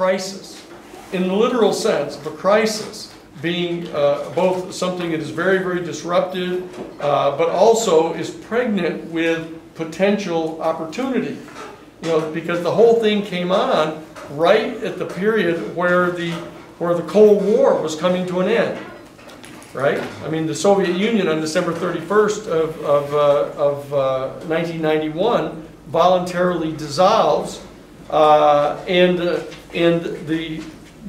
crisis, in the literal sense of a crisis, being both something that is very, very disruptive, but also is pregnant with potential opportunity. You know, because the whole thing came on right at the period where the Cold War was coming to an end, right? I mean, the Soviet Union on December 31st of 1991 voluntarily dissolves, and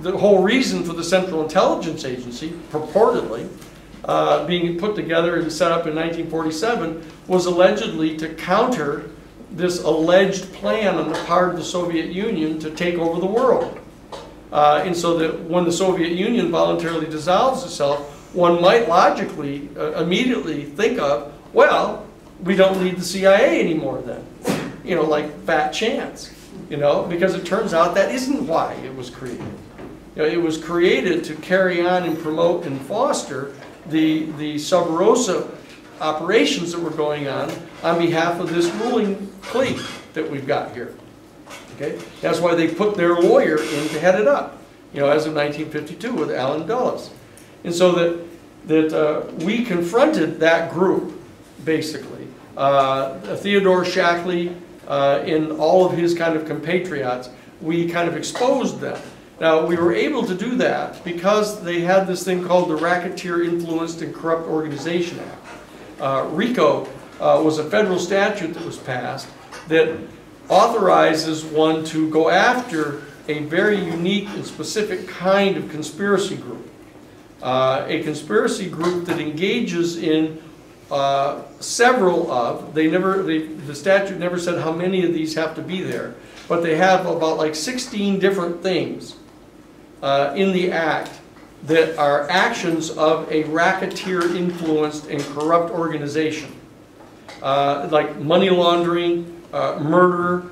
the whole reason for the Central Intelligence Agency, purportedly, being put together and set up in 1947, was allegedly to counter this alleged plan on the part of the Soviet Union to take over the world. And so that when the Soviet Union voluntarily dissolves itself, one might logically, immediately think of, well, we don't need the CIA anymore then. You know, like fat chance, you know, because it turns out that isn't why it was created. You know, it was created to carry on and promote and foster the sub rosa operations that were going on behalf of this ruling clique that we've got here. Okay, that's why they put their lawyer in to head it up. You know, as of 1952 with Allen Dulles, and so that we confronted that group basically. Theodore Shackley and all of his kind of compatriots, we kind of exposed them. Now, we were able to do that because they had this thing called the Racketeer Influenced and Corrupt Organization Act. RICO was a federal statute that was passed that authorizes one to go after a very unique and specific kind of conspiracy group. A conspiracy group that engages in several of, the statute never said how many of these have to be there, but they have about like 16 different things in the act that are actions of a racketeer influenced and corrupt organization. Like money laundering, murder,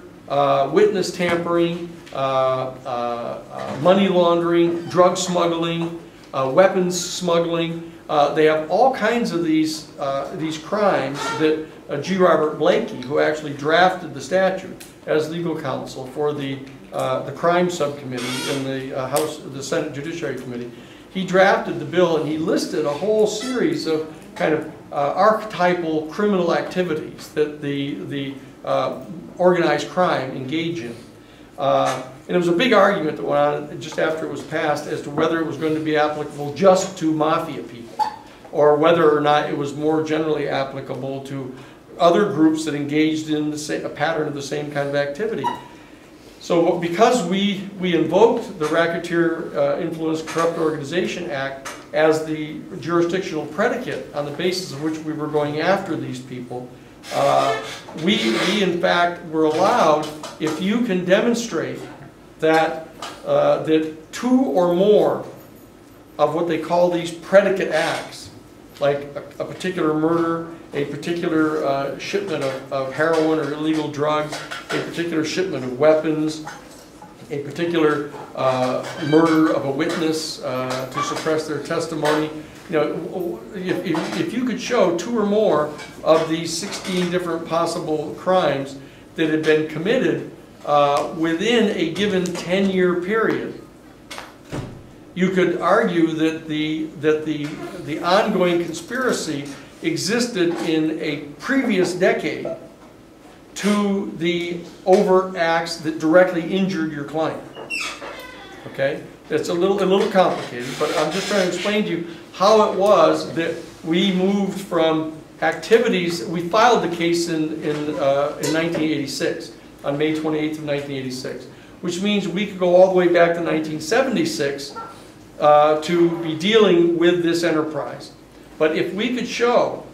witness tampering, money laundering, drug smuggling, weapons smuggling. They have all kinds of these crimes that G. Robert Blakey, who actually drafted the statute as legal counsel for the crime subcommittee in the Senate Judiciary Committee, he drafted the bill and he listed a whole series of kind of archetypal criminal activities that the organized crime engage in. And it was a big argument that went on just after it was passed as to whether it was going to be applicable just to mafia people, or whether or not it was more generally applicable to other groups that engaged in a pattern of the same kind of activity. So because we invoked the Racketeer Influenced Corrupt Organization Act as the jurisdictional predicate on the basis of which we were going after these people, we in fact were allowed, if you can demonstrate that that two or more of what they call these predicate acts, like a particular murder, a particular shipment of heroin or illegal drugs, a particular shipment of weapons, a particular murder of a witness to suppress their testimony. You know, if you could show two or more of these 16 different possible crimes that had been committed within a given 10-year period, you could argue that the ongoing conspiracy existed in a previous decade to the overt acts that directly injured your client. Okay? It's a little complicated, but I'm just trying to explain to you how it was that we moved from activities. We filed the case in 1986, on May 28th of 1986, which means we could go all the way back to 1976 to be dealing with this enterprise. But if we could show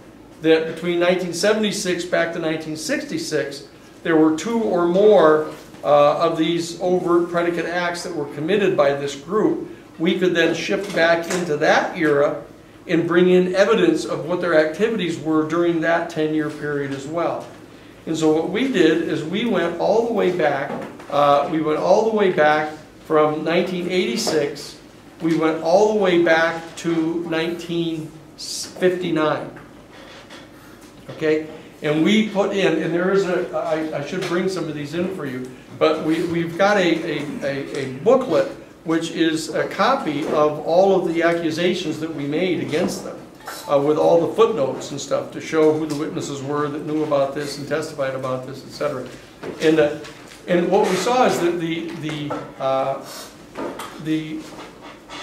that between 1976 back to 1966, there were two or more of these overt predicate acts that were committed by this group, we could then shift back into that era and bring in evidence of what their activities were during that 10-year period as well. And so what we did is we went all the way back. We went all the way back from 1986. We went all the way back to 1959. Okay? And we put in, and there is I should bring some of these in for you. But we've got a booklet which is a copy of all of the accusations that we made against them, with all the footnotes and stuff to show who the witnesses were that knew about this and testified about this, etc. And what we saw is that the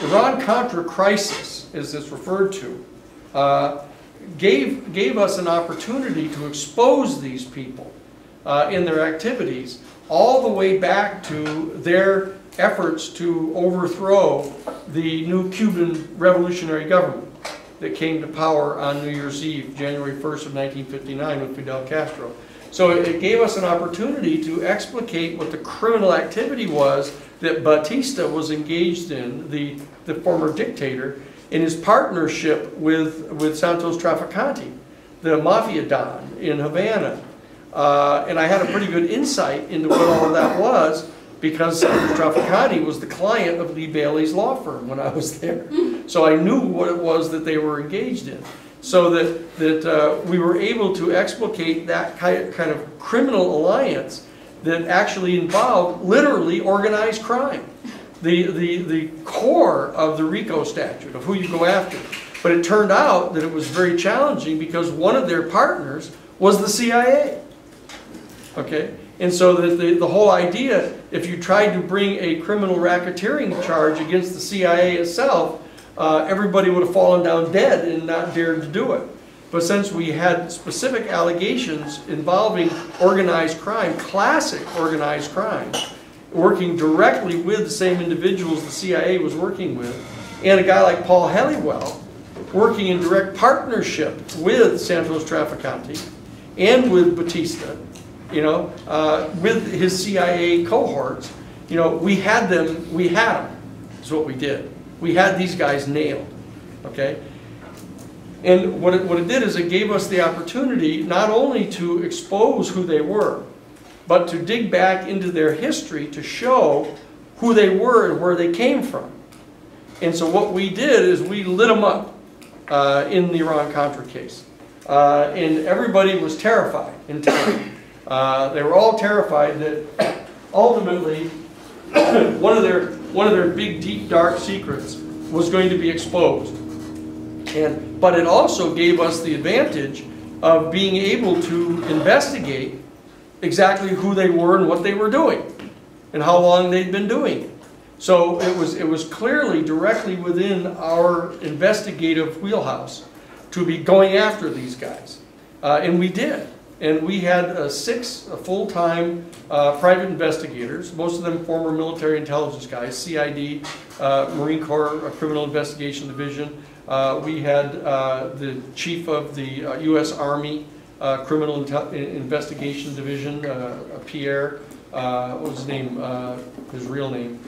Iran Contra crisis, as it's referred to, gave us an opportunity to expose these people in their activities, all the way back to their efforts to overthrow the new Cuban revolutionary government that came to power on New Year's Eve, January 1st of 1959 with Fidel Castro. So it gave us an opportunity to explicate what the criminal activity was that Batista was engaged in, the former dictator, in his partnership with Santos Trafficante, the mafia don in Havana. And I had a pretty good insight into what all of that was, because Santos Trafficante was the client of Lee Bailey's law firm when I was there. So I knew what it was that they were engaged in. So that we were able to explicate that kind of criminal alliance that actually involved literally organized crime. The core of the RICO statute, of who you go after. But it turned out that it was very challenging because one of their partners was the CIA. Okay? And so the whole idea, if you tried to bring a criminal racketeering charge against the CIA itself, everybody would have fallen down dead and not dared to do it. But since we had specific allegations involving organized crime, classic organized crime, working directly with the same individuals the CIA was working with, and a guy like Paul Helliwell working in direct partnership with Santos Trafficante and with Batista, you know, with his CIA cohorts, you know, we had them, is what we did. We had these guys nailed, okay? And what it did is it gave us the opportunity not only to expose who they were, but to dig back into their history to show who they were and where they came from. And so what we did is we lit them up in the Iran Contra case. And everybody was terrified in town. They were all terrified that ultimately one of their big, deep, dark secrets was going to be exposed. But it also gave us the advantage of being able to investigate exactly who they were and what they were doing and how long they'd been doing it. So it was clearly directly within our investigative wheelhouse to be going after these guys. And we did. And we had 6 full-time private investigators, most of them former military intelligence guys, CID, Marine Corps Criminal Investigation Division. We had the chief of the U.S. Army Criminal Investigation Division, Pierre, what was his name, his real name?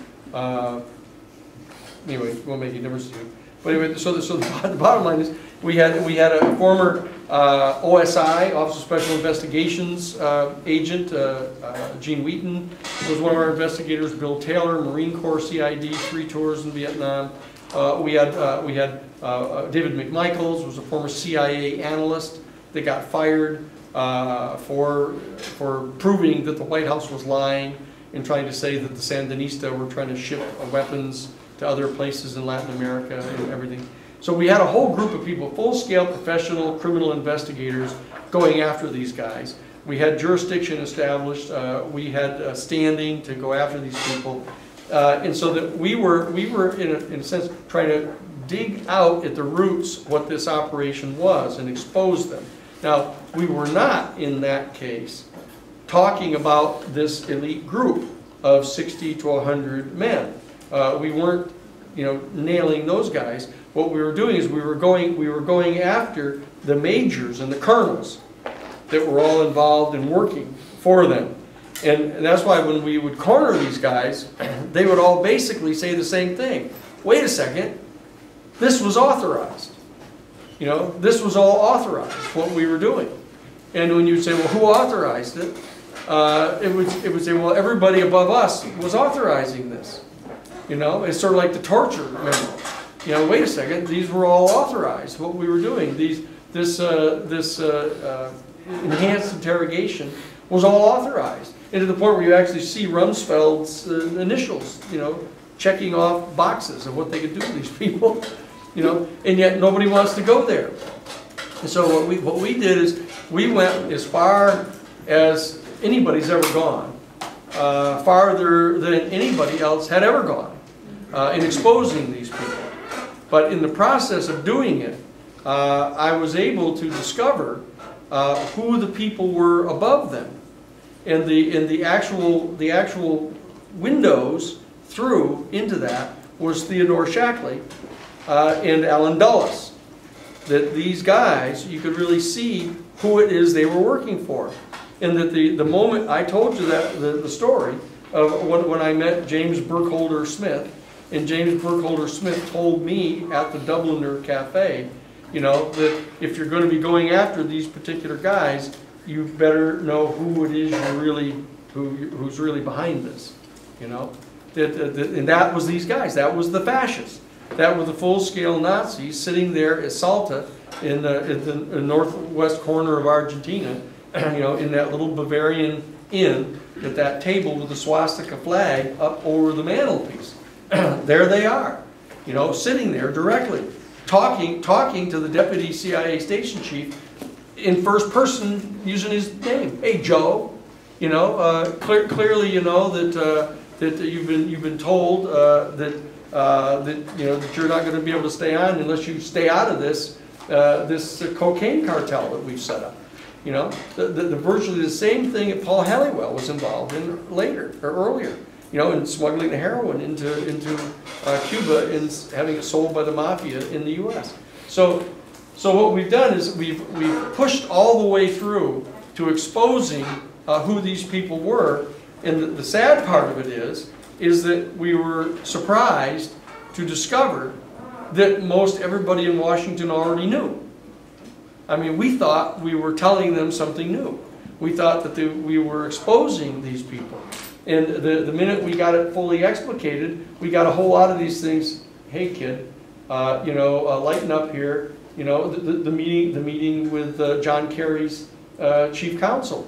Anyway, won't make any difference to you. But anyway, so the bottom line is we had a former OSI, Office of Special Investigations agent, Gene Wheaton was one of our investigators. Bill Taylor, Marine Corps CID, 3 tours in Vietnam. We had David McMichaels, was a former CIA analyst that got fired for proving that the White House was lying and trying to say that the Sandinista were trying to ship weapons to other places in Latin America and everything. So we had a whole group of people, full-scale professional criminal investigators going after these guys. We had jurisdiction established. We had standing to go after these people. And so that we were in a sense trying to dig out at the roots what this operation was and expose them. Now, we were not in that case talking about this elite group of 60 to 100 men. We weren't, you know, nailing those guys. What we were doing is we were going after the majors and the colonels that were all involved in working for them. And that's why when we would corner these guys, they would all basically say the same thing. Wait a second, this was authorized. You know, this was all authorized, what we were doing. And when you say, well, who authorized it? It would say, well, everybody above us was authorizing this. You know, it's sort of like the torture memo. You know, wait a second, these were all authorized, what we were doing. This enhanced interrogation was all authorized. and to the point where you actually see Rumsfeld's initials, you know, checking off boxes of what they could do to these people, you know, and yet nobody wants to go there. And so what we did is we went as far as anybody's ever gone, farther than anybody else had ever gone in exposing these people. But in the process of doing it, I was able to discover who the people were above them, and the actual windows through into that was Theodore Shackley and Allen Dulles. That these guys, you could really see who it is they were working for, and that the moment I told you that the story of when I met James Burkholder Smith, and James Burkholder Smith told me at the Dubliner Cafe, you know, that if you're going to be going after these particular guys, you better know who it is you're really, who's really behind this, you know. And that was these guys. That was the fascists. That were the full-scale Nazis sitting there at Salta in the northwest corner of Argentina, you know, in that little Bavarian inn at that table with the swastika flag up over the mantelpiece. There they are, you know, sitting there directly, talking to the deputy CIA station chief in first person using his name. Hey, Joe, you know, clearly, you know, that you've been told that you know that you're not going to be able to stay on unless you stay out of this cocaine cartel that we've set up. You know, virtually the same thing that Paul Halliwell was involved in later or earlier. You know, in smuggling the heroin into Cuba and having it sold by the mafia in the U.S. So what we've done is we've pushed all the way through to exposing who these people were, and the sad part of it is that we were surprised to discover that most everybody in Washington already knew. I mean, we thought we were telling them something new. We thought that we were exposing these people. And the minute we got it fully explicated, we got a whole lot of these things. Hey, kid, you know, lighten up here. You know, the meeting with John Kerry's chief counsel.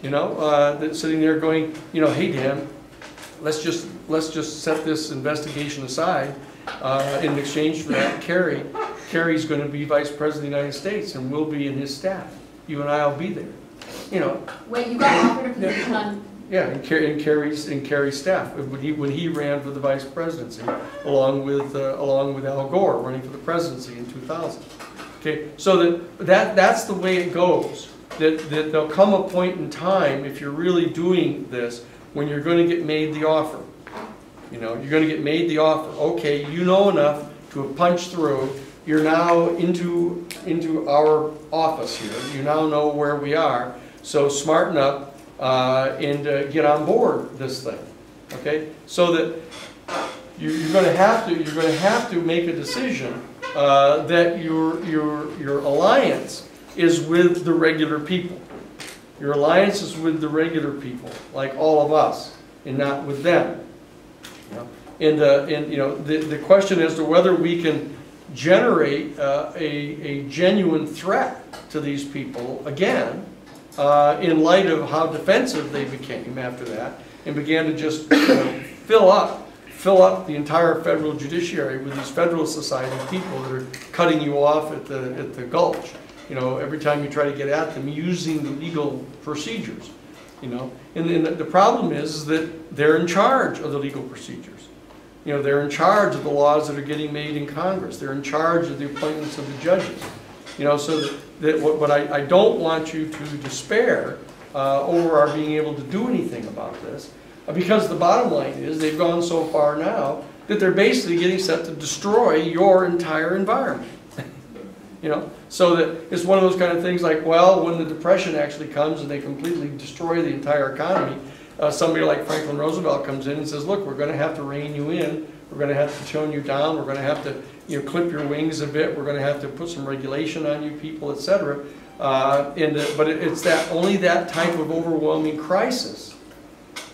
You know, that's sitting there going, you know, hey, Dan, let's just set this investigation aside. In exchange for that, Kerry's going to be vice president of the United States, and we'll be in his staff. You and I will be there. You know. Wait, you got offered a position on. Yeah, in Kerry's staff when he ran for the vice presidency, along with Al Gore running for the presidency in 2000. Okay, so that's the way it goes. That there'll come a point in time, if you're really doing this, when you're going to get made the offer. You know, you're going to get made the offer. Okay, you know enough to have punched through. You're now into our office here. You now know where we are. So smarten up. And get on board this thing, okay? So that you're going to have to make a decision that your alliance is with the regular people. Your alliance is with the regular people, like all of us, and not with them. You know? And you know, the question as to whether we can generate a genuine threat to these people again. In light of how defensive they became after that, and began to just fill up the entire federal judiciary with these Federalist Society people that are cutting you off at the gulch. You know, every time you try to get at them, using the legal procedures. You know, and the problem is that they're in charge of the legal procedures. You know, they're in charge of the laws that are getting made in Congress. They're in charge of the appointments of the judges. You know, so that what I don't want you to despair over our being able to do anything about this, because the bottom line is they've gone so far now that they're basically getting set to destroy your entire environment. You know, so that it's one of those kind of things like, well, when the Depression actually comes and they completely destroy the entire economy, somebody like Franklin Roosevelt comes in and says, look, we're going to have to rein you in. We're going to have to tone you down. We're going to have to, you know, clip your wings a bit. We're going to have to put some regulation on you people, etc. But it's only that type of overwhelming crisis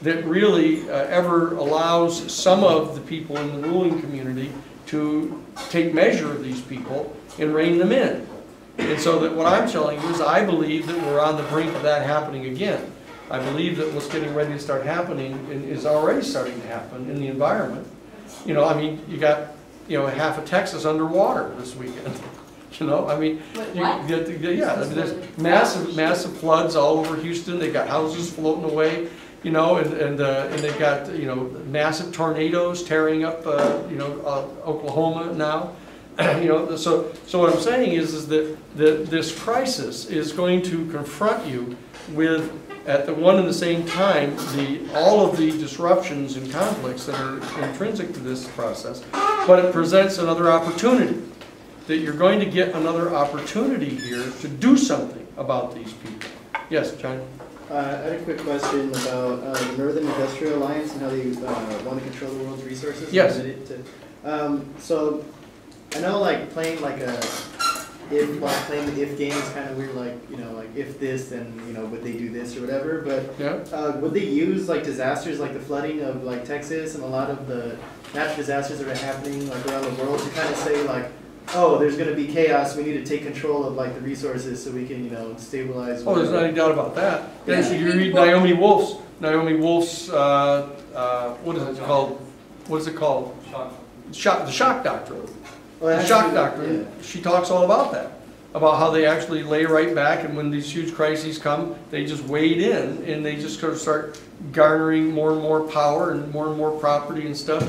that really ever allows some of the people in the ruling community to take measure of these people and rein them in. And so that what I'm telling you is I believe that we're on the brink of that happening again. I believe that what's getting ready to start happening is already starting to happen in the environment. You know, I mean, you got, you know, half of Texas underwater this weekend. You know, I mean, yeah, I mean, there's massive floods all over Houston. They've got houses floating away. You know, and they've got, you know, massive tornadoes tearing up, you know, Oklahoma now. You know, so what I'm saying is that this crisis is going to confront you with, at the one and the same time, all of the disruptions and conflicts that are intrinsic to this process, but it presents another opportunity, that you're going to get another opportunity here to do something about these people. Yes, John? I had a quick question about the Northern Industrial Alliance and how they want to control the world's resources. Yes. So I know, like, playing like playing the if game is kind of weird. Like, you know, like if this, then, you know, would they do this or whatever? But yeah. Would they use like disasters like the flooding of like Texas and a lot of the natural disasters that are happening like around the world to kind of say like, oh, there's going to be chaos, we need to take control of like the resources so we can, you know, stabilize. Oh, there's not any doubt about that. Yeah. So you read Naomi Wolf's, what is it called? What is it called? The shock doctrine. The shock doctrine, yeah. She talks all about that. About how they actually lay right back, and when these huge crises come, they just wade in and they just sort of start garnering more and more power and more property and stuff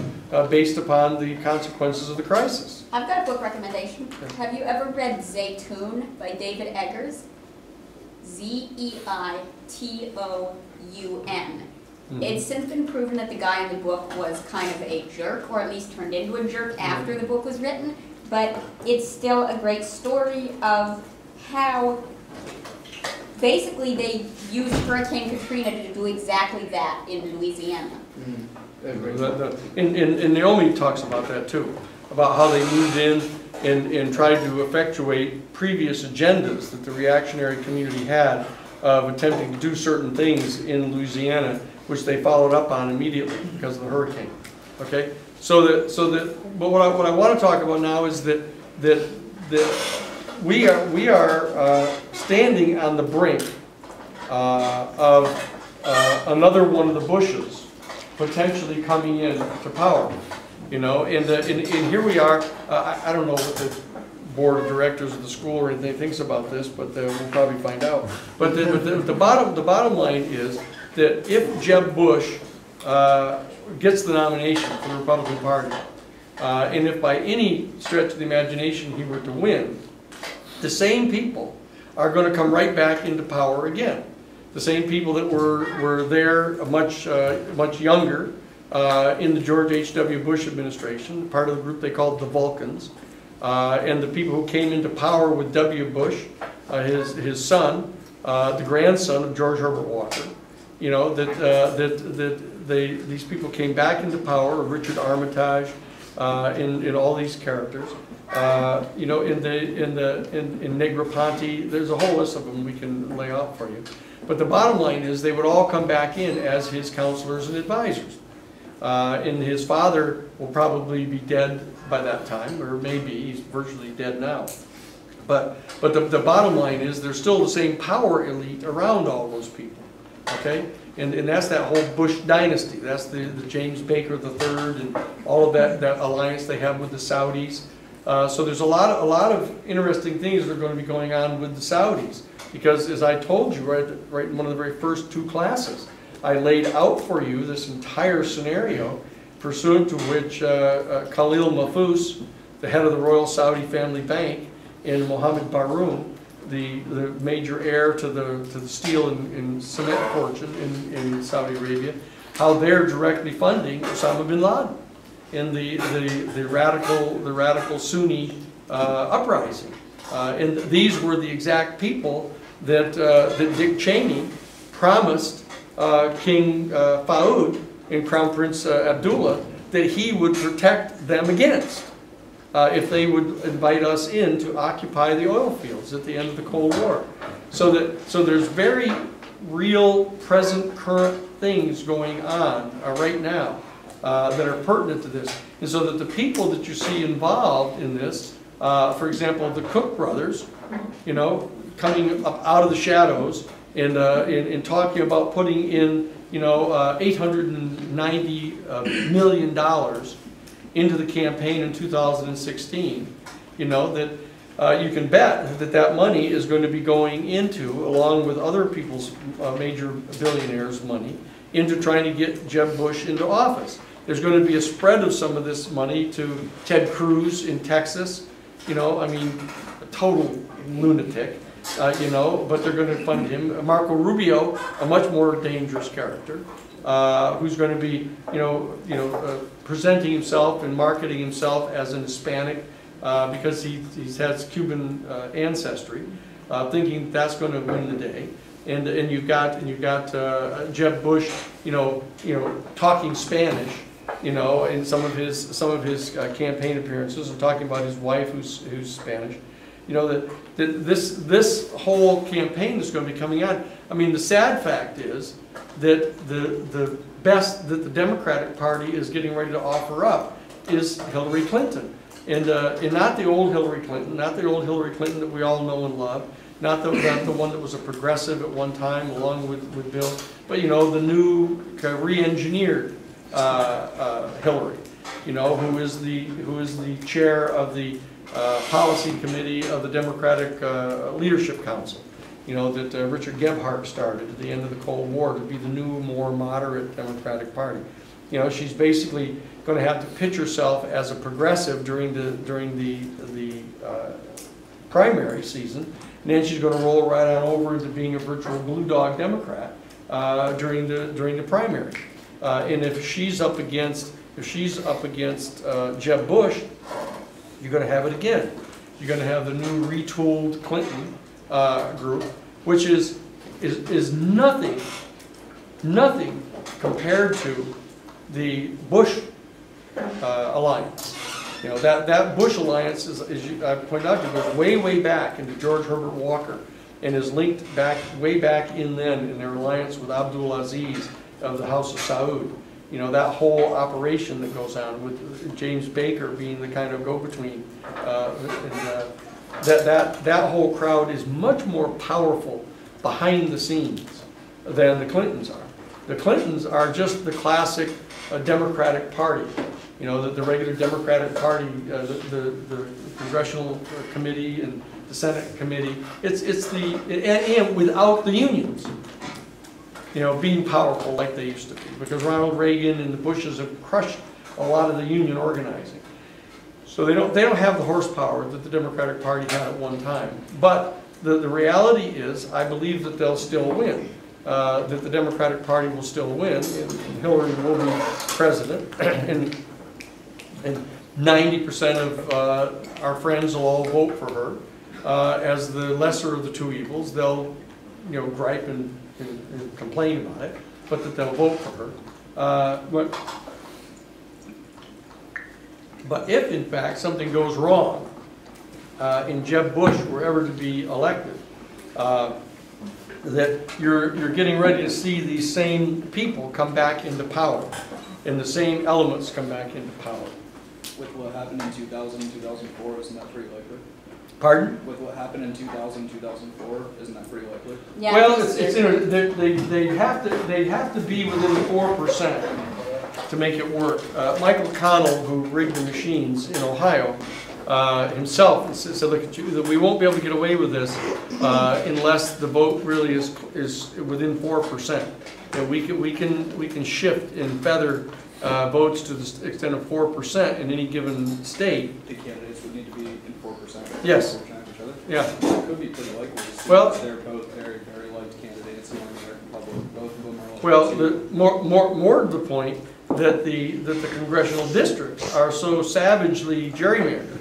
based upon the consequences of the crisis. I've got a book recommendation. Have you ever read Zaytoun by David Eggers? Zeitoun. It's since been proven that the guy in the book was kind of a jerk, or at least turned into a jerk after the book was written, but it's still a great story of how basically they used Hurricane Katrina to do exactly that in Louisiana. And Naomi talks about that too, about how they moved in and tried to effectuate previous agendas that the reactionary community had of attempting to do certain things in Louisiana, which they followed up on immediately because of the hurricane. Okay, but what I want to talk about now is that we are standing on the brink of another one of the Bushes potentially coming in to power. You know, and here we are. I don't know what the board of directors of the school or anything thinks about this, but we'll probably find out. But the bottom line is that if Jeb Bush gets the nomination for the Republican Party, and if by any stretch of the imagination he were to win, the same people are going to come right back into power again. The same people that were there much younger in the George H.W. Bush administration, part of the group they called the Vulcans, and the people who came into power with W. Bush, his son, the grandson of George Herbert Walker. You know, these people came back into power, Richard Armitage, in all these characters. You know, in Negroponte, there's a whole list of them we can lay out for you. But the bottom line is they would all come back in as his counselors and advisors. And his father will probably be dead by that time, or maybe he's virtually dead now. But the bottom line is there's still the same power elite around all those people. Okay, and that's that whole Bush dynasty. That's the James Baker III and all of that alliance they have with the Saudis. So there's a lot of interesting things that are going to be going on with the Saudis, because as I told you right in one of the very first two classes, I laid out for you this entire scenario pursuant to which Khalil Mahfouz, the head of the Royal Saudi Family Bank, and Mohammed Baroum, the major heir to the steel and cement fortune in Saudi Arabia, how they're directly funding Osama bin Laden in the radical Sunni uprising. And these were the exact people that Dick Cheney promised King Faoud and Crown Prince Abdullah that he would protect them against if they would invite us in to occupy the oil fields at the end of the Cold War. So there's very real, present, current things going on right now that are pertinent to this. And so that the people that you see involved in this, for example, the Cook brothers, you know, coming up out of the shadows in talking about putting in, you know, $890 million into the campaign in 2016, you know, that you can bet that that money is going to be going into, along with other people's major billionaires' money, into trying to get Jeb Bush into office. There's going to be a spread of some of this money to Ted Cruz in Texas, you know, I mean, a total lunatic, you know, but they're going to fund him. Marco Rubio, a much more dangerous character, who's going to be, presenting himself and marketing himself as an Hispanic because he has Cuban ancestry, thinking that's going to win the day. And you've got Jeb Bush, talking Spanish, in some of his campaign appearances, and talking about his wife who's Spanish. That this whole campaign is going to be coming on. I mean, the sad fact is that the best that the Democratic Party is getting ready to offer up is Hilary Clinton, and not the old Hilary Clinton, not the old Hilary Clinton that we all know and love, not the one that was a progressive at one time along with Bill, but the new re-engineered Hillary, who is the chair of the policy committee of the Democratic Leadership Council, that Richard Gebhardt started at the end of the Cold War to be the new, more moderate Democratic Party. She's basically going to have to pitch herself as a progressive during the primary season, and then she's going to roll right on over into being a virtual blue dog Democrat during the primary. And if she's up against Jeb Bush, you're going to have it again. You're going to have the new retooled Clinton group, which is nothing compared to the Bush alliance. That Bush alliance is, as I pointed out, goes way back into George Herbert Walker, and is linked way back in their alliance with Abdul Aziz of the House of Saud. That whole operation that goes on with James Baker being the kind of go-between. That whole crowd is much more powerful behind the scenes than the Clintons are. The Clintons are just the classic Democratic Party. The regular Democratic Party, the Congressional Committee and the Senate Committee. And without the unions. Being powerful like they used to be, because Ronald Reagan and the Bushes have crushed a lot of the union organizing. So they don't have the horsepower that the Democratic Party had at one time. But the reality is, I believe that they'll still win. That the Democratic Party will still win, and Hillary will be president, and 90% of our friends will all vote for her as the lesser of the two evils. They'll, gripe and complain about it, but that they'll vote for her. But if, in fact, something goes wrong in Jeb Bush were ever to be elected, that you're getting ready to see these same people come back into power, and the same elements come back into power. With what happened in 2000 and 2004, isn't that pretty likely? Pardon? With what happened in 2000, 2004, isn't that pretty likely? Yeah, well, they have to be within 4% to make it work. Michael Connell, who rigged the machines in Ohio, himself said, "Look at you, that we won't be able to get away with this unless the vote really is within 4%. And we can shift and feather votes to the extent of 4% in any given state." The candidates would need to be in 4%. Yes. 4% of each other. Yeah. It could be pretty likely. Well, they're both very, very liked candidates among the American public. Both of them are. Well, more to the point that the congressional districts are so savagely gerrymandered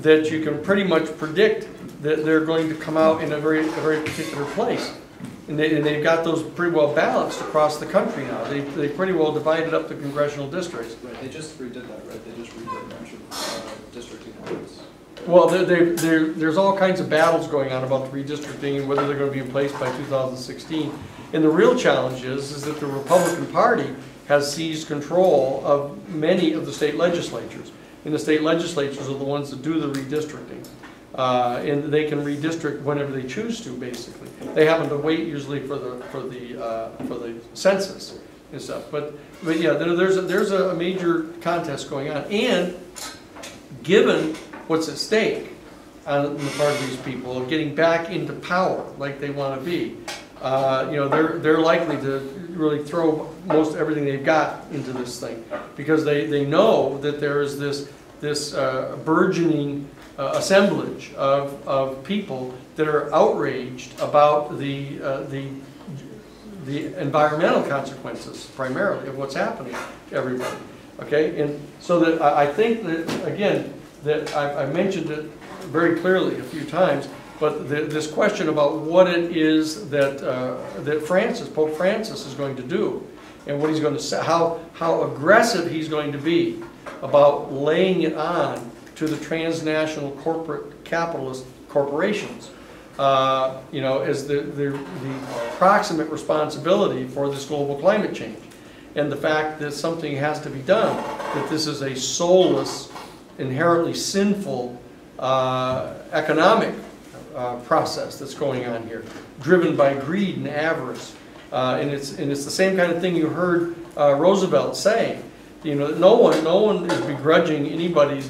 that you can pretty much predict that they're going to come out in a very particular place. And they've got those pretty well balanced across the country now. They pretty well divided up the congressional districts. Right, they just redid that, right? They just redid a bunch of districting areas. Well, there's all kinds of battles going on about the redistricting and whether they're going to be in place by 2016. And the real challenge is that the Republican Party has seized control of many of the state legislatures. And the state legislatures are the ones that do the redistricting. and they can redistrict whenever they choose to. Basically, they happen to wait usually for the census and stuff. But yeah, there's a major contest going on, and given what's at stake on the part of these people of getting back into power like they want to be, they're likely to really throw most everything they've got into this thing, because they know that there is this burgeoning assemblage of people that are outraged about the environmental consequences, primarily, of what's happening to everybody. Okay, and so that I think that, again, that I mentioned it very clearly a few times, but this question about what it is that Pope Francis is going to do, and what he's going to say, how aggressive he's going to be about laying it on to the transnational corporate capitalist corporations, as the proximate responsibility for this global climate change, and the fact that something has to be done, that this is a soulless, inherently sinful economic process that's going on here, driven by greed and avarice, and it's the same kind of thing you heard Roosevelt saying. No one is begrudging anybody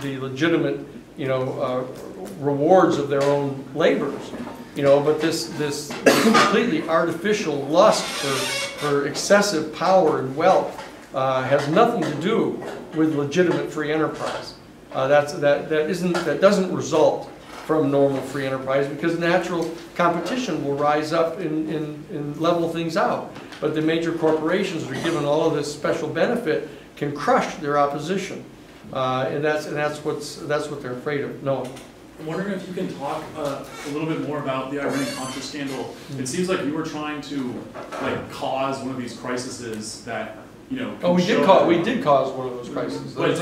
the legitimate rewards of their own labors, but this completely artificial lust for excessive power and wealth has nothing to do with legitimate free enterprise. That doesn't result from normal free enterprise, because natural competition will rise up and level things out. But the major corporations that are given all of this special benefit can crush their opposition, and that's what they're afraid of. No. I'm wondering if you can talk a little bit more about the Iran Contra scandal. It seems like you were trying to cause one of these crises that we did cause one of those crises. But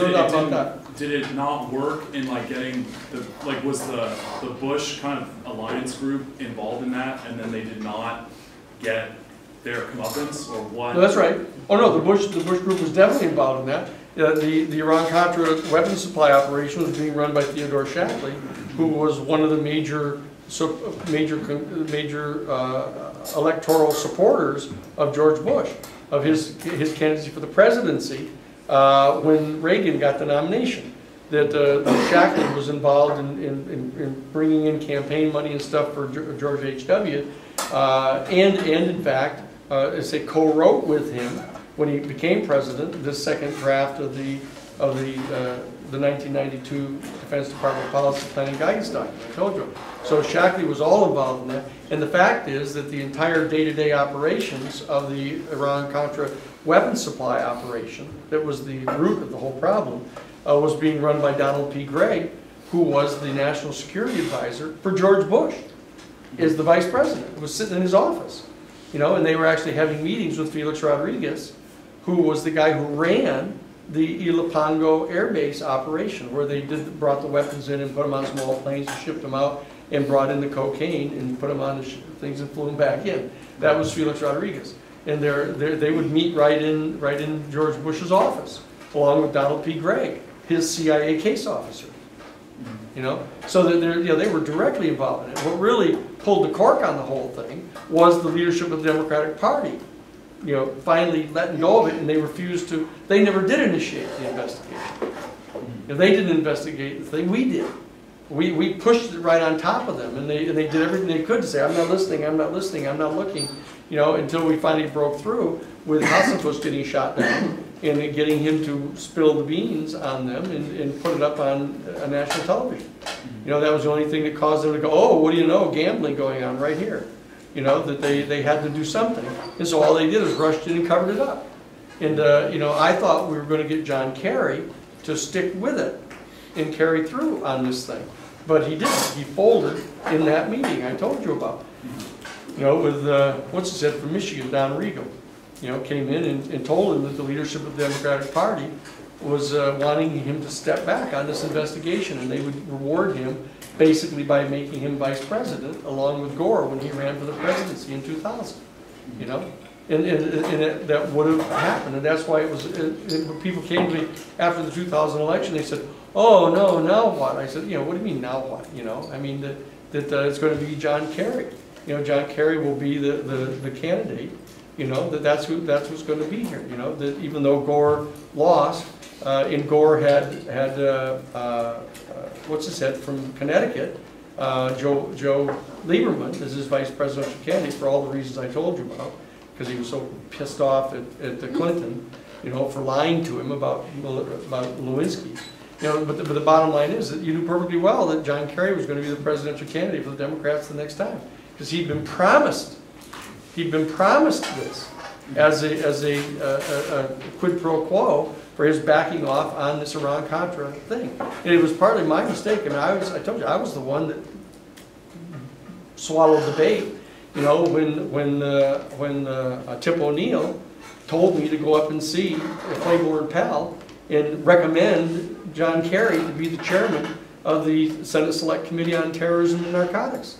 did it not work in getting was the Bush kind of alliance group involved in that, and then they did not get their comeuppance, or what? No, that's right. Oh no, the Bush group was definitely involved in that. The Iran Contra weapons supply operation was being run by Theodore Shackley, who was one of the major electoral supporters of George Bush, of his candidacy for the presidency when Reagan got the nomination. That Shackley was involved in bringing in campaign money and stuff for George H.W. And in fact, as they co-wrote with him when he became president, this second draft of the 1992 Defense Department Policy Planning Guidance document. I told you. So Shackley was all involved in that. And the fact is that the entire day-to-day operations of the Iran Contra weapons supply operation, that was the root of the whole problem, was being run by Donald P. Gray, who was the national security advisor for George Bush, as the vice president, was sitting in his office. And they were actually having meetings with Felix Rodriguez, who was the guy who ran the Ilopango Air Base operation, where they brought the weapons in and put them on small planes and shipped them out, and brought in the cocaine and put them on the things and flew them back in. That was Felix Rodriguez, and they would meet right in George Bush's office, along with Donald P. Gray, his CIA case officer. So that they were directly involved in it. What really pulled the cork on the whole thing was the leadership of the Democratic Party, finally letting go of it, and they refused to. They never did initiate the investigation. If they didn't investigate the thing, we did. We pushed it right on top of them, and they did everything they could to say, "I'm not listening, I'm not listening, I'm not looking," until we finally broke through with Hasselbusch getting shot down and getting him to spill the beans on them and put it up on a national television. That was the only thing that caused them to go, "Oh, what do you know? Gambling going on right here." That they had to do something. And so all they did is rushed in and covered it up. And, I thought we were going to get John Kerry to stick with it and carry through on this thing. But he didn't. He folded in that meeting I told you about. With, what's his head from Michigan, Don Regal, came in and told him that the leadership of the Democratic Party was wanting him to step back on this investigation, and they would reward him basically by making him vice president along with Gore when he ran for the presidency in 2000. that would have happened. And that's why it was, when people came to me after the 2000 election, they said, oh, no, now what? I said, what do you mean, now what? I mean, that it's going to be John Kerry. John Kerry will be the candidate. That's who's going to be here. That even though Gore lost, and Gore had what's his head from Connecticut, Joe Lieberman is his vice presidential candidate for all the reasons I told you about, because he was so pissed off at the Clinton, for lying to him about Lewinsky. But the bottom line is that you knew perfectly well that John Kerry was going to be the presidential candidate for the Democrats the next time, because he'd been promised this as a quid pro quo for his backing off on this Iran Contra thing. And it was partly my mistake. I mean, I told you, I was the one that swallowed the bait. When Tip O'Neill told me to go up and see Claiborne and Powell and recommend John Kerry to be the chairman of the Senate Select Committee on Terrorism and Narcotics.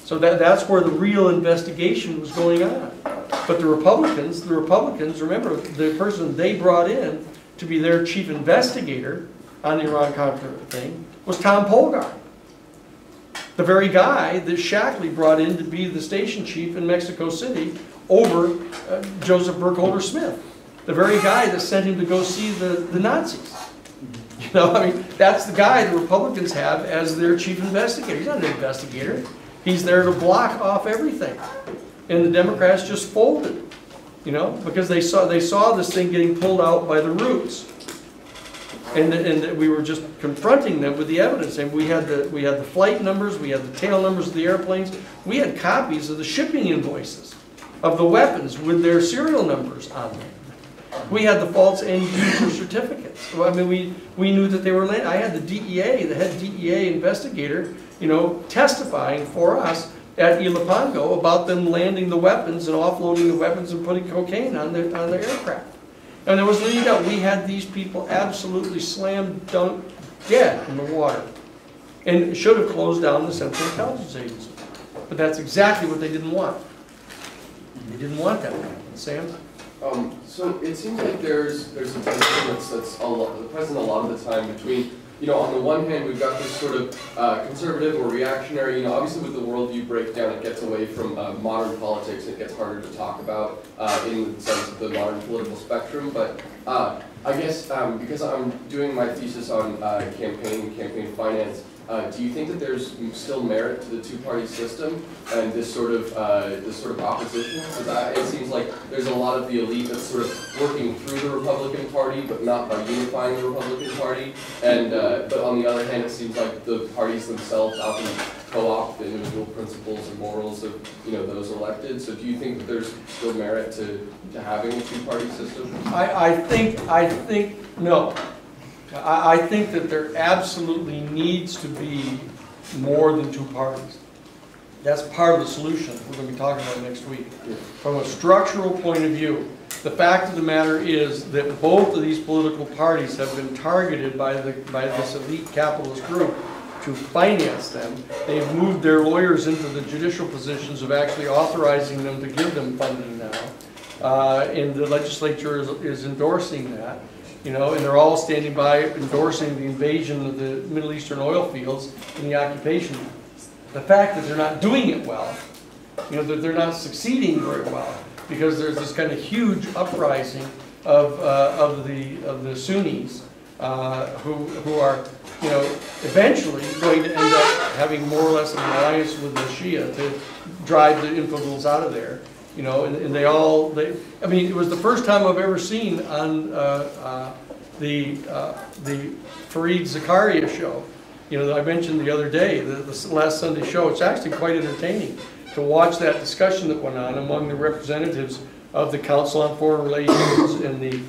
So that's where the real investigation was going on. But the Republicans, remember, the person they brought in to be their chief investigator on the Iran Contra thing was Tom Polgar, the very guy that Shackley brought in to be the station chief in Mexico City over Joseph Burkholder Smith, the very guy that sent him to go see the Nazis. I mean, that's the guy the Republicans have as their chief investigator. He's not an investigator. He's there to block off everything. And the Democrats just folded, because they saw this thing getting pulled out by the roots. And we were just confronting them with the evidence. And we had the flight numbers, we had the tail numbers of the airplanes, we had copies of the shipping invoices of the weapons with their serial numbers on them. We had the false end user certificates. I mean, we knew that they were landing. I had the DEA, the head DEA investigator, testifying for us at Ilapango about them landing the weapons and offloading the weapons and putting cocaine on their aircraft. And there was no doubt we had these people absolutely slam dunk dead in the water, and should have closed down the Central Intelligence Agency. But that's exactly what they didn't want. They didn't want that to happen. Sam? So it seems like there's a tension that's present a lot of the time between, on the one hand, we've got this sort of conservative or reactionary, obviously with the worldview breakdown, it gets away from modern politics, it gets harder to talk about in the sense of the modern political spectrum, but I guess because I'm doing my thesis on campaign finance, do you think that there's still merit to the two-party system and this sort of opposition? Because it seems like there's a lot of the elite that's sort of working through the Republican Party, but not by unifying the Republican Party. And but on the other hand, it seems like the parties themselves often co-opt the individual principles and morals of those elected. So do you think that there's still merit to having a two-party system? I think no. I think that there absolutely needs to be more than two parties. That's part of the solution we're going to be talking about next week. From a structural point of view, the fact of the matter is that both of these political parties have been targeted by this elite capitalist group to finance them. They've moved their lawyers into the judicial positions of actually authorizing them to give them funding now. And the legislature is endorsing that. And they're all standing by endorsing the invasion of the Middle Eastern oil fields and the occupation. The fact that they're not doing it well, that they're not succeeding very well, because there's this kind of huge uprising of the Sunnis who are eventually going to end up having more or less an alliance with the Shia to drive the infidels out of there. And I mean, it was the first time I've ever seen on the Fareed Zakaria show, that I mentioned the other day, the last Sunday show. It's actually quite entertaining to watch that discussion that went on among the representatives of the Council on Foreign Relations and the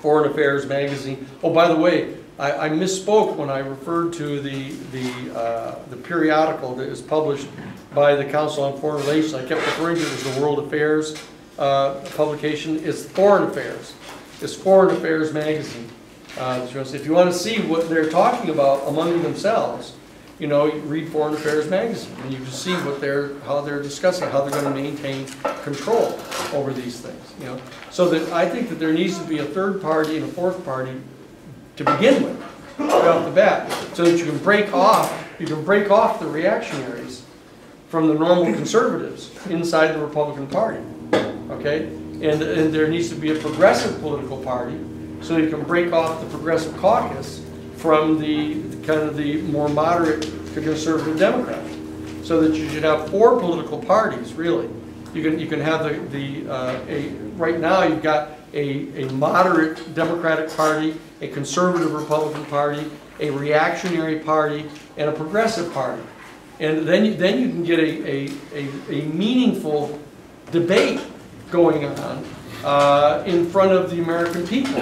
Foreign Affairs magazine. Oh, by the way, I misspoke when I referred to the periodical that is published by the Council on Foreign Relations. I kept referring to it as the World Affairs publication. It's Foreign Affairs. It's Foreign Affairs magazine. If you want to see what they're talking about among themselves, you know, you read Foreign Affairs magazine, and you can see how they're discussing, how they're going to maintain control over these things, you know. So that I think that there needs to be a third party and a fourth party to begin with, right off the bat, so that you can break off the reactionaries from the normal conservatives inside the Republican Party, okay? And there needs to be a progressive political party, so you can break off the progressive caucus from the kind of the more moderate conservative Democrats, so that you should have 4 political parties, really. You can have right now you've got a moderate Democratic Party, a conservative Republican Party, a reactionary party, and a progressive party. And then you can get a meaningful debate going on in front of the American people.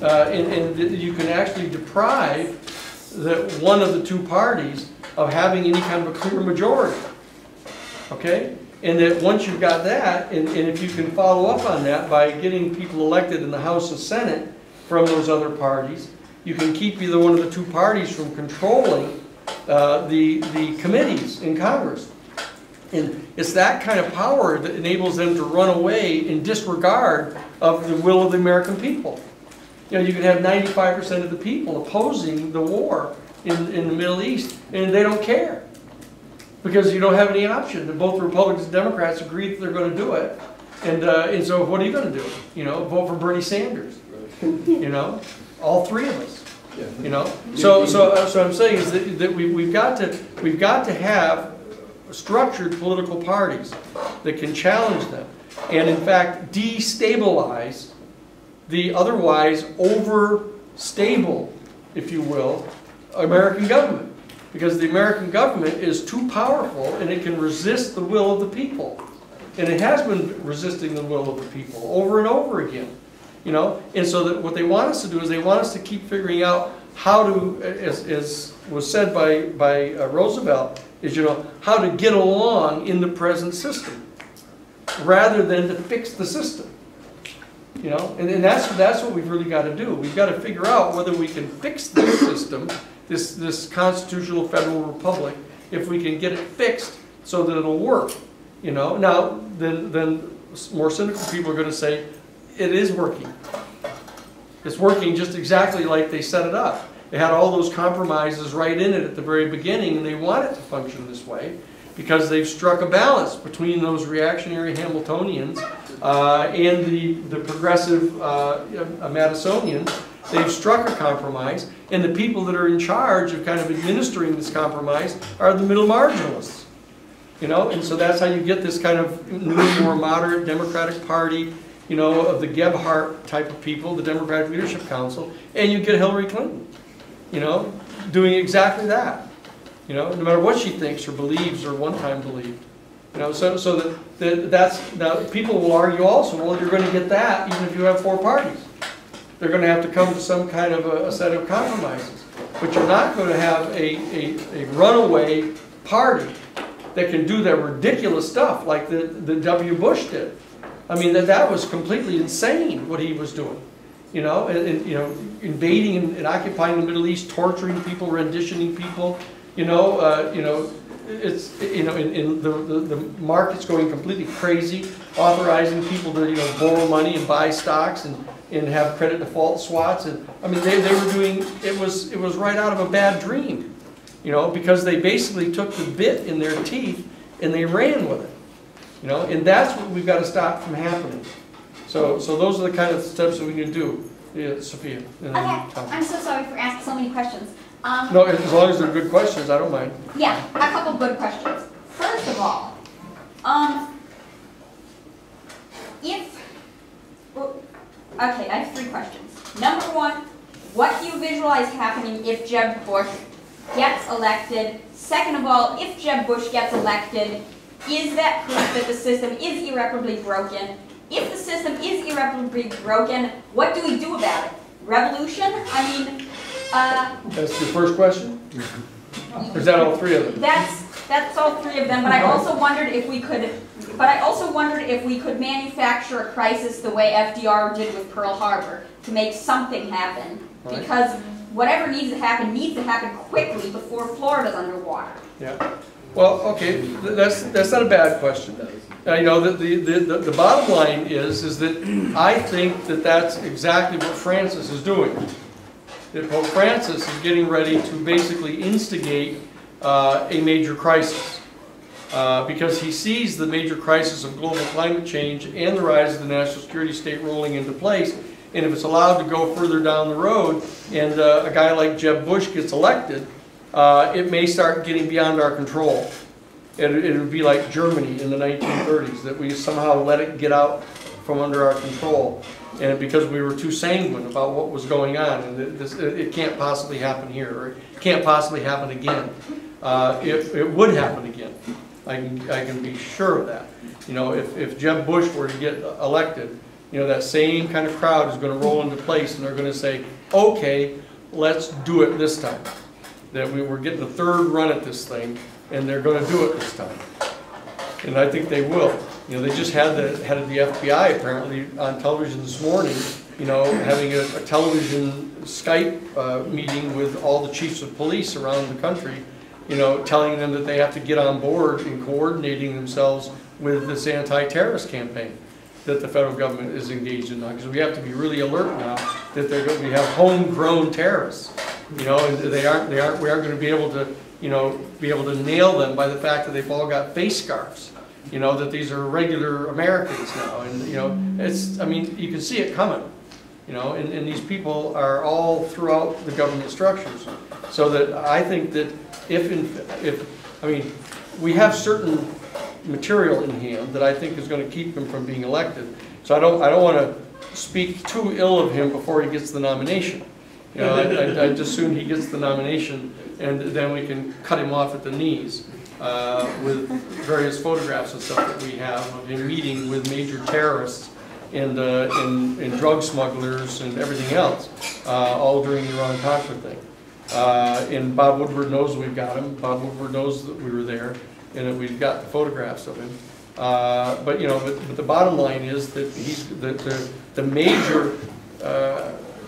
And you can actually deprive one of the 2 parties of having any kind of a clear majority. Okay? And that once you've got that, and if you can follow up on that by getting people elected in the House and Senate from those other parties, you can keep either one of the 2 parties from controlling the committees in Congress. And it's that kind of power that enables them to run away in disregard of the will of the American people. You know, you can have 95% of the people opposing the war in the Middle East, and they don't care. Because you don't have any option. Both Republicans and Democrats agree that they're going to do it. And so what are you going to do? You know, vote for Bernie Sanders. You know, all 3 of us. You know, so what I'm saying is that we've got to have structured political parties that can challenge them, and in fact destabilize the otherwise overstable, if you will, American government. Because the American government is too powerful and it can resist the will of the people. And it has been resisting the will of the people over and over again. You know? And so that what they want us to do is they want us to keep figuring out how to, as was said by Roosevelt, is, you know, how to get along in the present system rather than to fix the system. You know? And that's what we've really got to do. We've got to figure out whether we can fix this system, this constitutional federal republic, if we can get it fixed so that it'll work. You know, now then more cynical people are going to say it is working. It's working just exactly like they set it up. They had all those compromises right in it at the very beginning, and they want it to function this way because they've struck a balance between those reactionary Hamiltonians and the progressive Madisonians. They've struck a compromise, and the people that are in charge of kind of administering this compromise are the middle marginalists. You know, and so that's how you get this kind of new, more moderate Democratic Party, you know, of the Gebhardt type of people, the Democratic Leadership Council, and you get Hilary Clinton, you know, doing exactly that. You know, no matter what she thinks or believes or one time believed. You know, so that's, now people will argue also, well, you're going to get that even if you have 4 parties. They're going to have to come to some kind of a set of compromises. But you're not going to have a runaway party that can do that ridiculous stuff like the W. Bush did. I mean, that was completely insane what he was doing. You know, you know, invading and occupying the Middle East, torturing people, renditioning people. You know, it's, you know, in the market's going completely crazy, authorizing people to, you know, borrow money and buy stocks and have credit default swaps. And I mean, they were doing, it was right out of a bad dream, you know, because they basically took the bit in their teeth and they ran with it, you know, and that's what we've got to stop from happening. So those are the kind of steps that we can do. Yeah, Sophia. And then Tom. I'm so sorry for asking so many questions. No, as long as they're good questions, I don't mind. Yeah, a couple good questions. First of all, okay, I have 3 questions. Number 1, what do you visualize happening if Jeb Bush gets elected? Second of all, if Jeb Bush gets elected, is that proof that the system is irreparably broken? If the system is irreparably broken, what do we do about it? Revolution? I mean, that's your first question? Or is that all 3 of them? That's all 3 of them, but I also wondered if we could manufacture a crisis the way FDR did with Pearl Harbor to make something happen. Right. Because whatever needs to happen quickly before Florida's underwater. Yeah. Well, okay, that's not a bad question. You know, the bottom line is that I think that that's exactly what Francis is doing. That Pope Francis is getting ready to basically instigate a major crisis. Because he sees the major crisis of global climate change and the rise of the national security state rolling into place. And if it's allowed to go further down the road and a guy like Jeb Bush gets elected, it may start getting beyond our control. It would be like Germany in the 1930s, that we somehow let it get out from under our control. And because we were too sanguine about what was going on, and it can't possibly happen here, or it can't possibly happen again. It would happen again. I can be sure of that. You know, if Jeb Bush were to get elected, you know, that same kind of crowd is going to roll into place, and they're going to say, okay, let's do it this time. That we're getting a third run at this thing, and they're going to do it this time. And I think they will. You know, they just had the head of the FBI apparently on television this morning, you know, having a television Skype meeting with all the chiefs of police around the country, you know, telling them that they have to get on board in coordinating themselves with this anti-terrorist campaign that the federal government is engaged in now, because we have to be really alert now that we have homegrown terrorists, you know, and we aren't going to be able to, you know, nail them by the fact that they've all got face scarves, you know, that these are regular Americans now, and you know, I mean, you can see it coming, you know, and these people are all throughout the government structures, so that I think that I mean, we have certain material in him that I think is going to keep him from being elected. So I don't want to speak too ill of him before he gets the nomination. You know, I just assume he gets the nomination, and then we can cut him off at the knees with various photographs and stuff that we have of him meeting with major terrorists and drug smugglers and everything else, all during the Iran Contra thing. And Bob Woodward knows we've got him. Bob Woodward knows that we were there, and that we've got the photographs of him. But you know, but the bottom line is that he's the major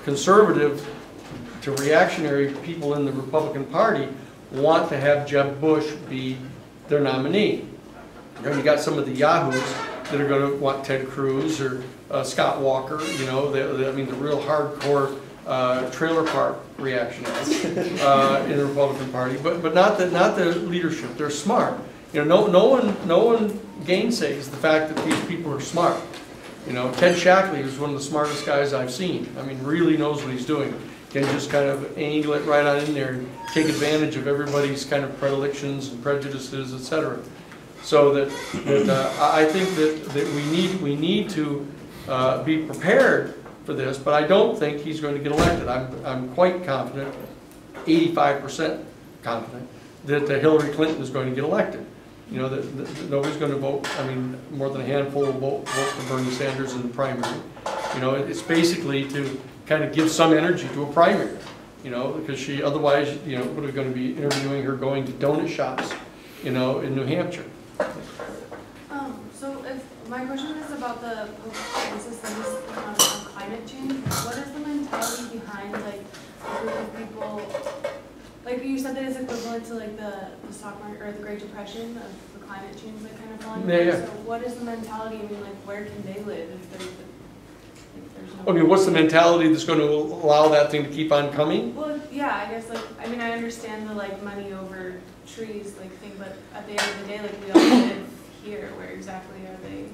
conservative to reactionary people in the Republican Party want to have Jeb Bush be their nominee. And you got some of the yahoos that are going to want Ted Cruz or Scott Walker. You know, I mean, the real hardcore trailer park reactionaries in the Republican Party, but not the leadership. They're smart. You know, no one gainsays the fact that these people are smart. You know, Ted Shackley is one of the smartest guys I've seen. I mean, really knows what he's doing. Can just kind of angle it right on in there and take advantage of everybody's kind of predilections and prejudices, etc. So that I think that we need to be prepared for this, but I don't think he's going to get elected. I'm quite confident, 85% confident, that Hillary Clinton is going to get elected. You know, that nobody's going to vote. I mean, more than a handful will vote for Bernie Sanders in the primary. You know, it's basically to kind of give some energy to a primary. You know, because she otherwise, you know, what are we going to be interviewing her going to donut shops, you know, in New Hampshire. So my question is about the Pope Francis studies on climate change. What is the mentality behind like a group of people? Like you said that it's equivalent to like the stock market or the Great Depression of the climate change like kind of falling. Yeah. So what is the mentality? I mean, like where can they live if there's no? I mean, what's the mentality that's going to allow that thing to keep on coming? Well, yeah, I guess like I mean I understand the like money over trees like thing, but at the end of the day, like we all live here. Where exactly are they?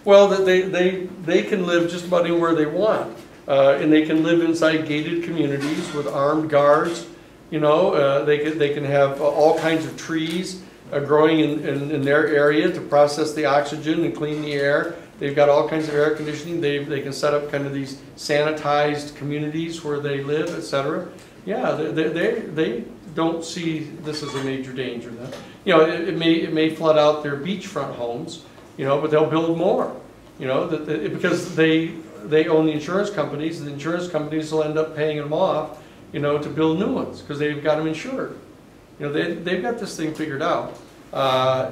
Well, they can live just about anywhere they want, and they can live inside gated communities with armed guards. You know, they can have all kinds of trees growing in their area to process the oxygen and clean the air. They've got all kinds of air conditioning. They can set up kind of these sanitized communities where they live, etc. Yeah, they don't see this as a major danger. You know, it may flood out their beachfront homes, you know, but they'll build more. You know, because they own the insurance companies, and the insurance companies will end up paying them off, you know, to build new ones because they've got them insured. You know, they've got this thing figured out.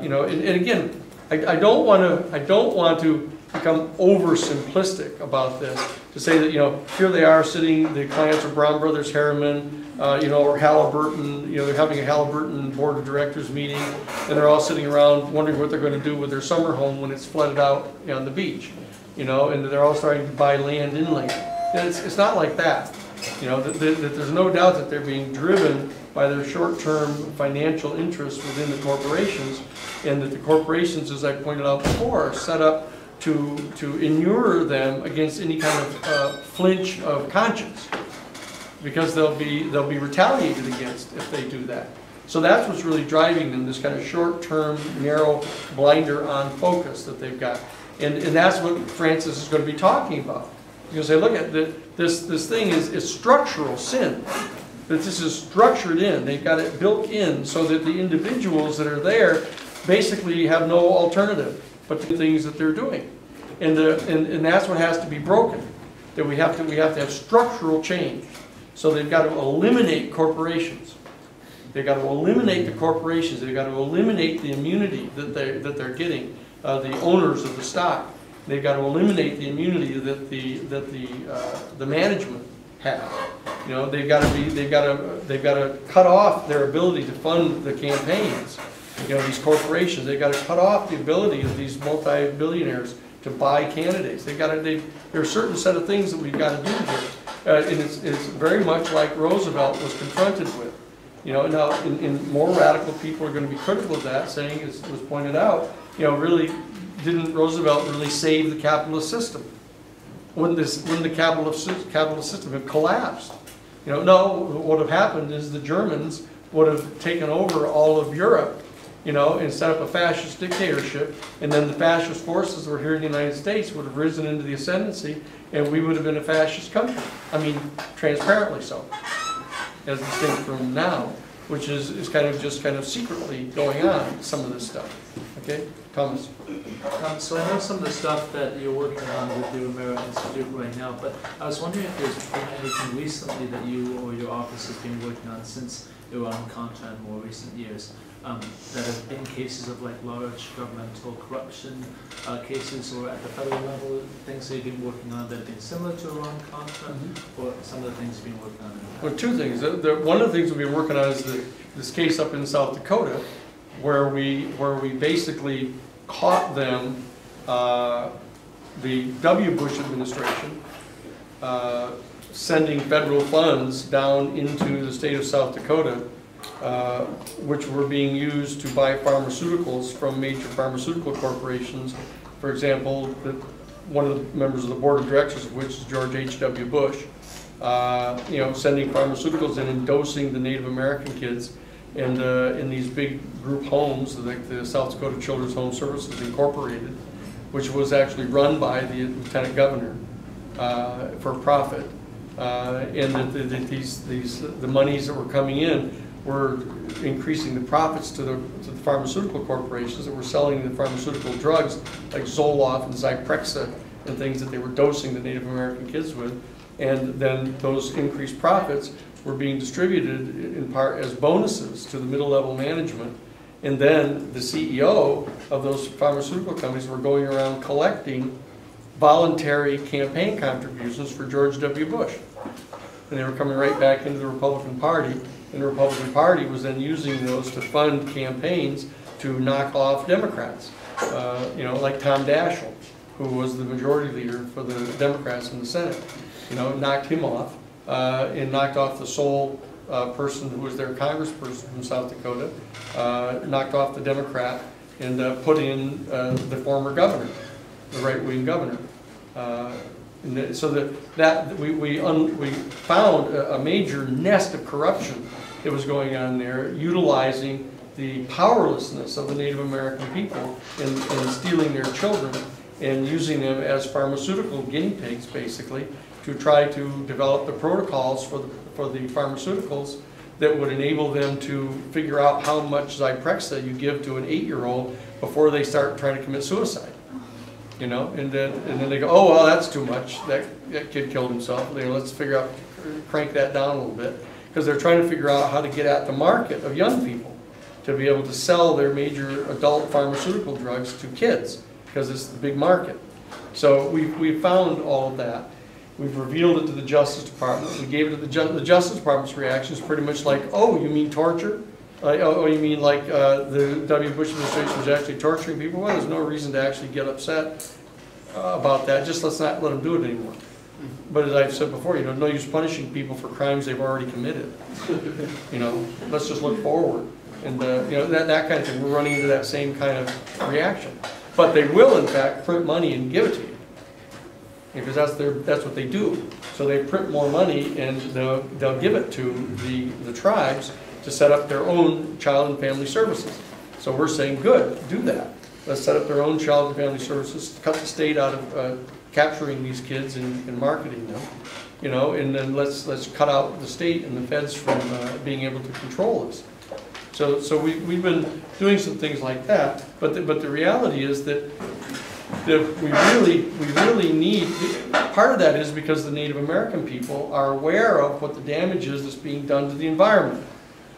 You know, and again, I don't want to become oversimplistic about this, to say that, you know, here they are sitting, the clients are Brown Brothers, Harriman, you know, or Halliburton, you know, they're having a Halliburton board of directors meeting, and they're all sitting around wondering what they're going to do with their summer home when it's flooded out on the beach, you know, and they're all starting to buy land inland. And it's not like that, you know, that there's no doubt that they're being driven by their short-term financial interests within the corporations, and that the corporations, as I pointed out before, are set up to inure them against any kind of flinch of conscience, because they'll be retaliated against if they do that. So that's what's really driving them, this kind of short-term, narrow, blinder-on focus that they've got, and that's what Francis is going to be talking about. You're going to say, look at this thing is structural sin. That this is structured in. They've got it built in so that the individuals that are there basically have no alternative but the things that they're doing, and that's what has to be broken. That we have to have structural change. So they've got to eliminate corporations. They've got to eliminate the corporations. They've got to eliminate the immunity that they're getting, the owners of the stock. They've got to eliminate the immunity that the management have. You know, they've got to cut off their ability to fund the campaigns. You know, these corporations, they've got to cut off the ability of these multi-billionaires to buy candidates. There are a certain set of things that we've got to do here, and it's very much like Roosevelt was confronted with. You know, now in more radical people are going to be critical of that, saying, as was pointed out, you know, really didn't Roosevelt really save the capitalist system? Wouldn't the capitalist system have collapsed? You know, no. What would have happened is the Germans would have taken over all of Europe, you know, and set up a fascist dictatorship, and then the fascist forces that were here in the United States would have risen into the ascendancy, and we would have been a fascist country. I mean, transparently so, as distinct from now, which is kind of secretly going on, some of this stuff. Okay, Thomas. So I know some of the stuff that you're working on with the Romero Institute right now, but I was wondering if there's been anything recently that you or your office has been working on since Iran Contra in more recent years, that have been cases of like large governmental corruption cases, or at the federal level, things that you've been working on that have been similar to Iran Contra, or some of the things you've been working on? Well, two things. One of the things we've been working on is this case up in South Dakota, where we basically caught them, the W. Bush administration, sending federal funds down into the state of South Dakota, which were being used to buy pharmaceuticals from major pharmaceutical corporations. For example, one of the members of the board of directors of which is George H.W. Bush, you know, sending pharmaceuticals in and dosing the Native American kids, and in these big group homes, like the South Dakota Children's Home Services Incorporated, which was actually run by the lieutenant governor for profit, and that the monies that were coming in were increasing the profits to the pharmaceutical corporations that were selling the pharmaceutical drugs like Zoloft and Zyprexa and things that they were dosing the Native American kids with, and then those increased profits were being distributed in part as bonuses to the middle-level management, and then the CEO of those pharmaceutical companies were going around collecting voluntary campaign contributions for George W. Bush, and they were coming right back into the Republican Party, and the Republican Party was then using those to fund campaigns to knock off Democrats, you know, like Tom Daschle, who was the majority leader for the Democrats in the Senate. You know, knocked him off. And knocked off the sole person who was their congressperson from South Dakota, knocked off the Democrat, and put in the former governor, the right-wing governor. So we found a major nest of corruption that was going on there, utilizing the powerlessness of the Native American people in stealing their children and using them as pharmaceutical guinea pigs, basically, to try to develop the protocols for the pharmaceuticals that would enable them to figure out how much Zyprexa you give to an 8-year-old before they start trying to commit suicide. You know, and then they go, oh well, that's too much. That kid killed himself. You know, let's figure out, crank that down a little bit, because they're trying to figure out how to get at the market of young people to be able to sell their major adult pharmaceutical drugs to kids, because it's the big market. So we found all of that. We've revealed it to the Justice Department. We gave it to the Justice Department's reaction is pretty much like, oh, you mean torture? Oh, you mean like the W. Bush administration was actually torturing people? Well, there's no reason to actually get upset about that. Just let's not let them do it anymore. But as I've said before, you know, no use punishing people for crimes they've already committed. You know, let's just look forward. And you know, that kind of thing. We're running into that same kind of reaction. But they will, in fact, print money and give it to you, because that's what they do. So they print more money and they'll give it to the tribes to set up their own child and family services. So we're saying, good, do that. Let's set up their own child and family services, cut the state out of capturing these kids and marketing them, you know, and then let's cut out the state and the feds from being able to control this. So we've been doing some things like that, but the reality is that we really need, part of that is because the Native American people are aware of what the damage is that's being done to the environment.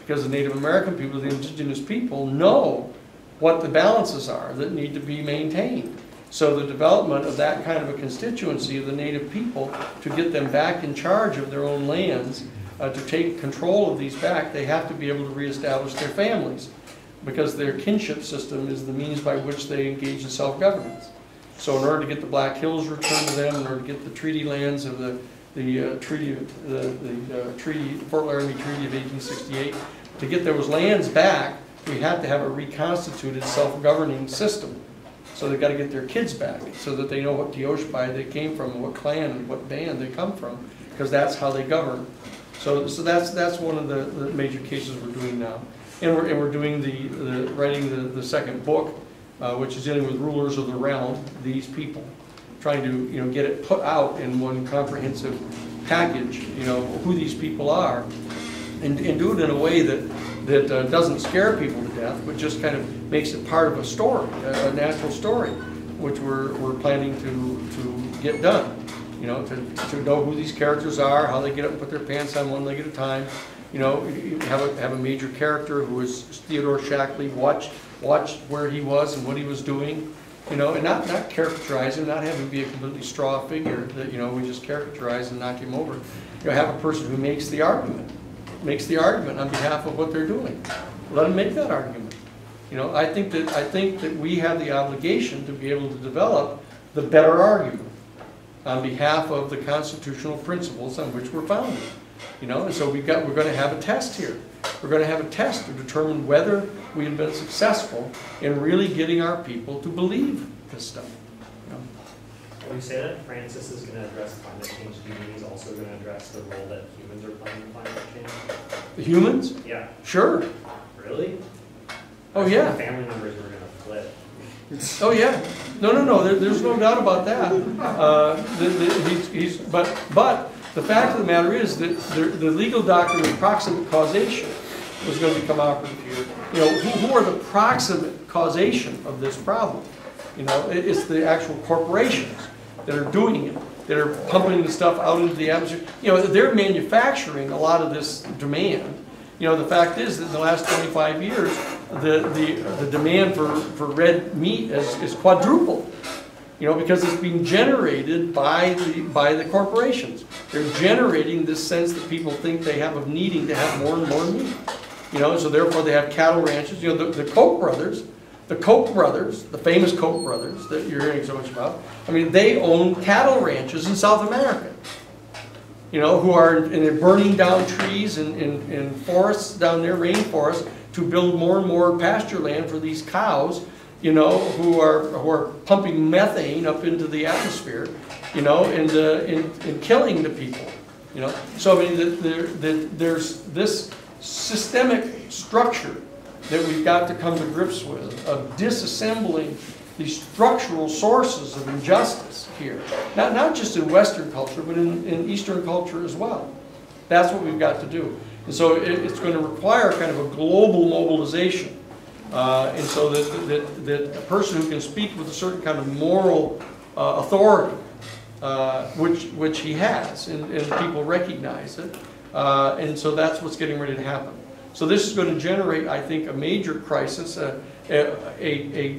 Because the Native American people, the indigenous people, know what the balances are that need to be maintained. So the development of that kind of a constituency of the Native people, to get them back in charge of their own lands, to take control of these back, they have to be able to reestablish their families, because their kinship system is the means by which they engage in self-governance. So in order to get the Black Hills returned to them, in order to get the treaty lands of the Fort Laramie Treaty of 1868, to get those lands back, we have to have a reconstituted self-governing system. So they've got to get their kids back, so that they know what Teoshpai they came from, and what clan and what band they come from, because that's how they govern. So that's one of the major cases we're doing now, and we're doing writing the second book, which is dealing with rulers of the realm, these people, trying to get it put out in one comprehensive package, who these people are, and do it in a way that doesn't scare people to death, but just kind of makes it part of a story, a natural story, which we're planning to get done. To know who these characters are, how they get up and put their pants on one leg at a time. You have a major character who is Theodore Shackley. Watch where he was and what he was doing. And not characterize him, not have him be a completely straw figure that we just characterize and knock him over. Have a person who makes the argument on behalf of what they're doing. Let them make that argument. I think that we have the obligation to be able to develop the better argument on behalf of the constitutional principles on which we're founded. And so we're going to have a test here. We're going to have a test to determine whether we have been successful in really getting our people to believe this stuff. When you say that Francis is going to address climate change, do you mean he's also going to address the role that humans are playing in climate change? The humans? Yeah. Sure. Really? Oh, yeah. Family members were going to flip. Oh, yeah. No. There's no doubt about that. But the fact of the matter is that the legal doctrine of proximate causation was going to become operative here. Who are the proximate causation of this problem? It's the actual corporations that are doing it, that are pumping the stuff out into the atmosphere. They're manufacturing a lot of this demand. The fact is that in the last 25 years, the demand for red meat is quadrupled. Because it's being generated by the corporations. They're generating this sense that people think they have of needing to have more and more meat. So therefore they have cattle ranches. The Koch brothers, the famous Koch brothers that you're hearing so much about, they own cattle ranches in South America. Who are and they're burning down trees in forests down there, rainforests, to build more and more pasture land for these cows. Who are pumping methane up into the atmosphere, and killing the people, So there's this systemic structure that we've got to come to grips with, of disassembling these structural sources of injustice here. Not just in Western culture, but in Eastern culture as well. That's what we've got to do. And so it's going to require kind of a global mobilization. And so that a person who can speak with a certain kind of moral authority, which he has, and people recognize it, and so that's what's getting ready to happen. So this is going to generate, I think, a major crisis, a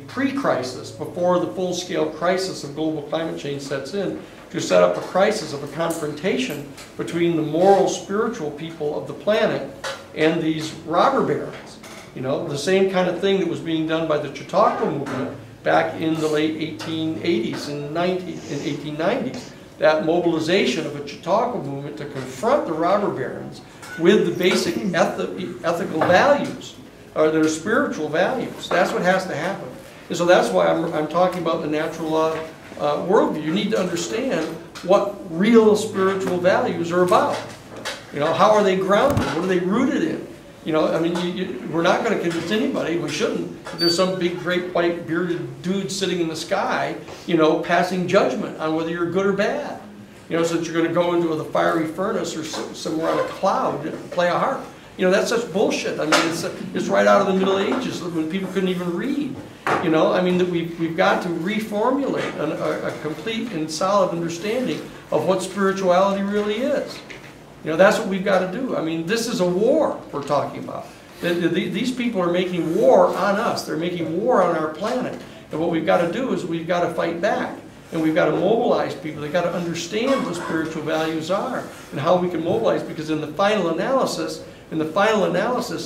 pre-crisis before the full-scale crisis of global climate change sets in, to set up a crisis of a confrontation between the moral, spiritual people of the planet and these robber barons. You know, the same kind of thing that was being done by the Chautauqua movement back in the late 1880s and 1890s. That mobilization of a Chautauqua movement to confront the robber barons with the basic ethical values, or their spiritual values. That's what has to happen. And so that's why I'm talking about the natural law worldview. You need to understand what real spiritual values are about. You know, how are they grounded? What are they rooted in? You know, I mean, we're not going to convince anybody, we shouldn't, that there's some big, great, white, bearded dude sitting in the sky, you know, passing judgment on whether you're good or bad. You know, so that you're going to go into the fiery furnace or somewhere on a cloud to play a harp. You know, that's such bullshit. I mean, it's right out of the Middle Ages when people couldn't even read. You know, I mean, that we've got to reformulate a complete and solid understanding of what spirituality really is. You know, that's what we've got to do. I mean, this is a war we're talking about. These people are making war on us. They're making war on our planet. And what we've got to do is we've got to fight back. And we've got to mobilize people. They've got to understand what spiritual values are and how we can mobilize, because in the final analysis,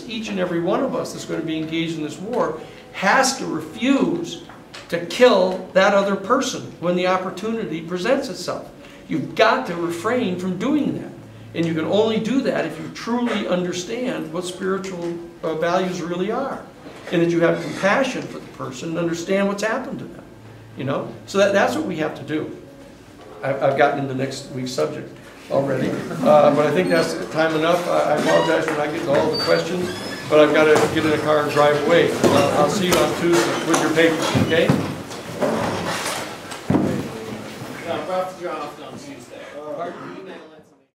each and every one of us that's going to be engaged in this war has to refuse to kill that other person when the opportunity presents itself. You've got to refrain from doing that. And you can only do that if you truly understand what spiritual values really are. And that you have compassion for the person and understand what's happened to them. You know? So that's what we have to do. I've gotten into next week's subject already. But I think that's time enough. I apologize for not getting to all the questions. But I've got to get in a car and drive away. I'll see you on Tuesday with your papers, okay? Rough draft on Tuesday.